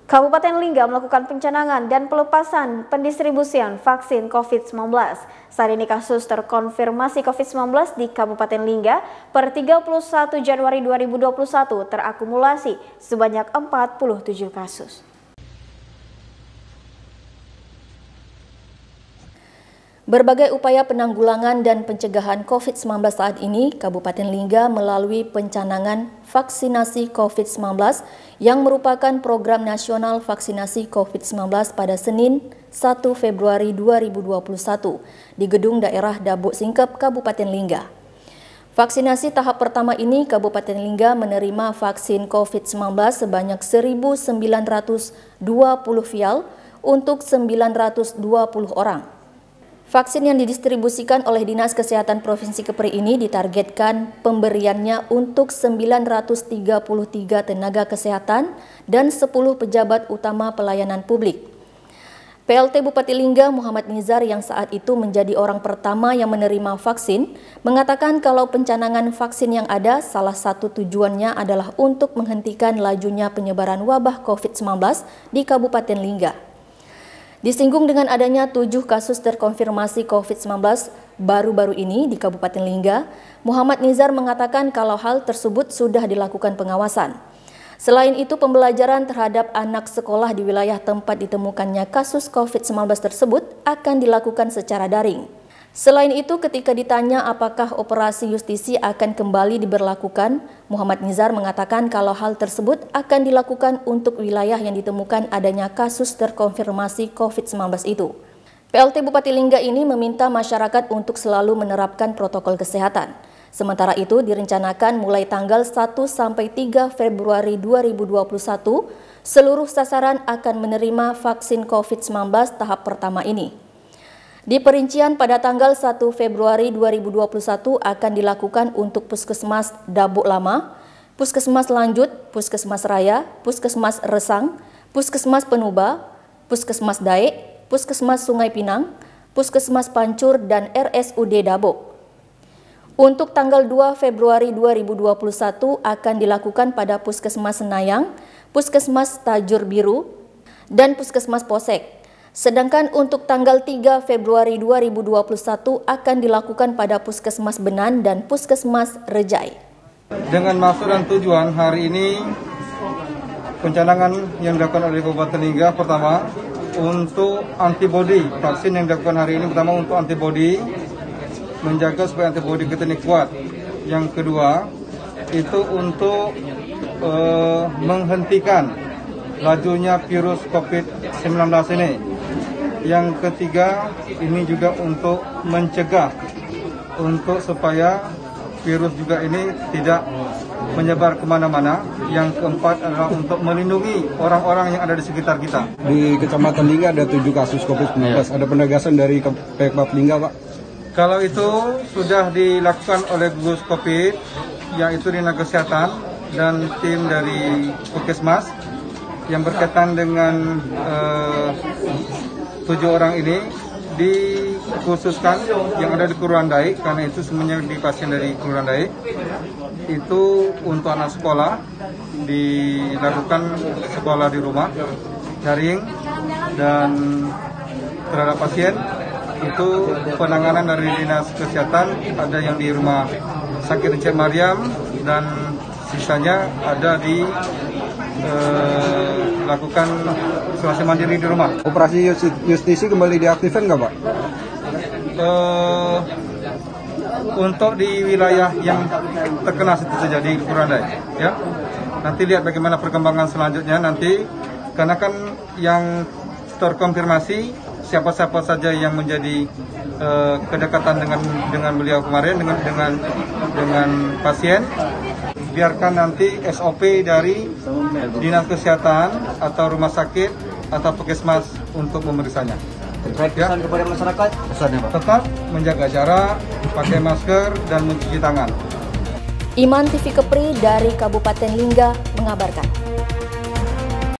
Kabupaten Lingga melakukan pencanangan dan pelepasan pendistribusian vaksin COVID-19. Saat ini kasus terkonfirmasi COVID-19 di Kabupaten Lingga per 31 Januari 2021 terakumulasi sebanyak 47 kasus. Berbagai upaya penanggulangan dan pencegahan COVID-19 saat ini, Kabupaten Lingga melalui pencanangan vaksinasi COVID-19 yang merupakan program nasional vaksinasi COVID-19 pada Senin 1 Februari 2021 di Gedung Daerah Dabuk Singkep, Kabupaten Lingga. Vaksinasi tahap pertama ini, Kabupaten Lingga menerima vaksin COVID-19 sebanyak 1.920 vial untuk 920 orang. Vaksin yang didistribusikan oleh Dinas Kesehatan Provinsi Kepri ini ditargetkan pemberiannya untuk 933 tenaga kesehatan dan 10 pejabat utama pelayanan publik. PLT Bupati Lingga Muhammad Nizar yang saat itu menjadi orang pertama yang menerima vaksin, mengatakan kalau pencanangan vaksin yang ada salah satu tujuannya adalah untuk menghentikan lajunya penyebaran wabah COVID-19 di Kabupaten Lingga. Disinggung dengan adanya 7 kasus terkonfirmasi COVID-19 baru-baru ini di Kabupaten Lingga, Muhammad Nizar mengatakan kalau hal tersebut sudah dilakukan pengawasan. Selain itu, pembelajaran terhadap anak sekolah di wilayah tempat ditemukannya kasus COVID-19 tersebut akan dilakukan secara daring. Selain itu, ketika ditanya apakah operasi justisi akan kembali diberlakukan, Muhammad Nizar mengatakan kalau hal tersebut akan dilakukan untuk wilayah yang ditemukan adanya kasus terkonfirmasi COVID-19 itu. PLT Bupati Lingga ini meminta masyarakat untuk selalu menerapkan protokol kesehatan. Sementara itu, direncanakan mulai tanggal 1 sampai 3 Februari 2021, seluruh sasaran akan menerima vaksin COVID-19 tahap pertama ini. Di perincian pada tanggal 1 Februari 2021 akan dilakukan untuk Puskesmas Dabuk Lama, Puskesmas Lanjut, Puskesmas Raya, Puskesmas Resang, Puskesmas Penuba, Puskesmas Daek, Puskesmas Sungai Pinang, Puskesmas Pancur, dan RSUD Dabuk. Untuk tanggal 2 Februari 2021 akan dilakukan pada Puskesmas Senayang, Puskesmas Tajur Biru, dan Puskesmas Posek. Sedangkan untuk tanggal 3 Februari 2021 akan dilakukan pada Puskesmas Benan dan Puskesmas Rejai. Dengan maksud dan tujuan hari ini, pencanangan yang dilakukan oleh Kabupaten Lingga pertama untuk antibodi, vaksin yang dilakukan hari ini pertama untuk antibodi, menjaga supaya antibodi kita ini kuat. Yang kedua, itu untuk menghentikan lajunya virus COVID-19 ini. Yang ketiga, ini juga untuk mencegah, untuk supaya virus juga ini tidak menyebar kemana-mana. Yang keempat adalah untuk melindungi orang-orang yang ada di sekitar kita. Di Kecamatan Lingga ada 7 kasus COVID-19. Ada penegasan dari Pemkab Lingga, Pak? Kalau itu sudah dilakukan oleh gugus COVID, yaitu Dinas Kesehatan dan tim dari Puskesmas yang berkaitan dengan 7 orang ini dikhususkan yang ada di Kelurahan Daek, karena itu semuanya di pasien dari Kelurahan Daek. Itu untuk anak sekolah dilakukan sekolah di rumah, daring, dan terhadap pasien itu penanganan dari Dinas Kesehatan, ada yang di Rumah Sakit Encik Mariam dan sisanya ada di lakukan isolasi mandiri di rumah. Operasi justisi kembali diaktifkan nggak, Pak? Untuk di wilayah yang terkena itu saja di Kelurahan Daek, ya. Nanti lihat bagaimana perkembangan selanjutnya nanti, karena kan yang terkonfirmasi siapa-siapa saja yang menjadi kedekatan dengan beliau kemarin dengan pasien. Biarkan nanti SOP dari Dinas Kesehatan atau rumah sakit atau puskesmas untuk memeriksanya. Pesan kepada masyarakat? Pesannya, Pak? Tetap menjaga jarak, pakai masker, dan mencuci tangan. Iman TV Kepri dari Kabupaten Lingga mengabarkan.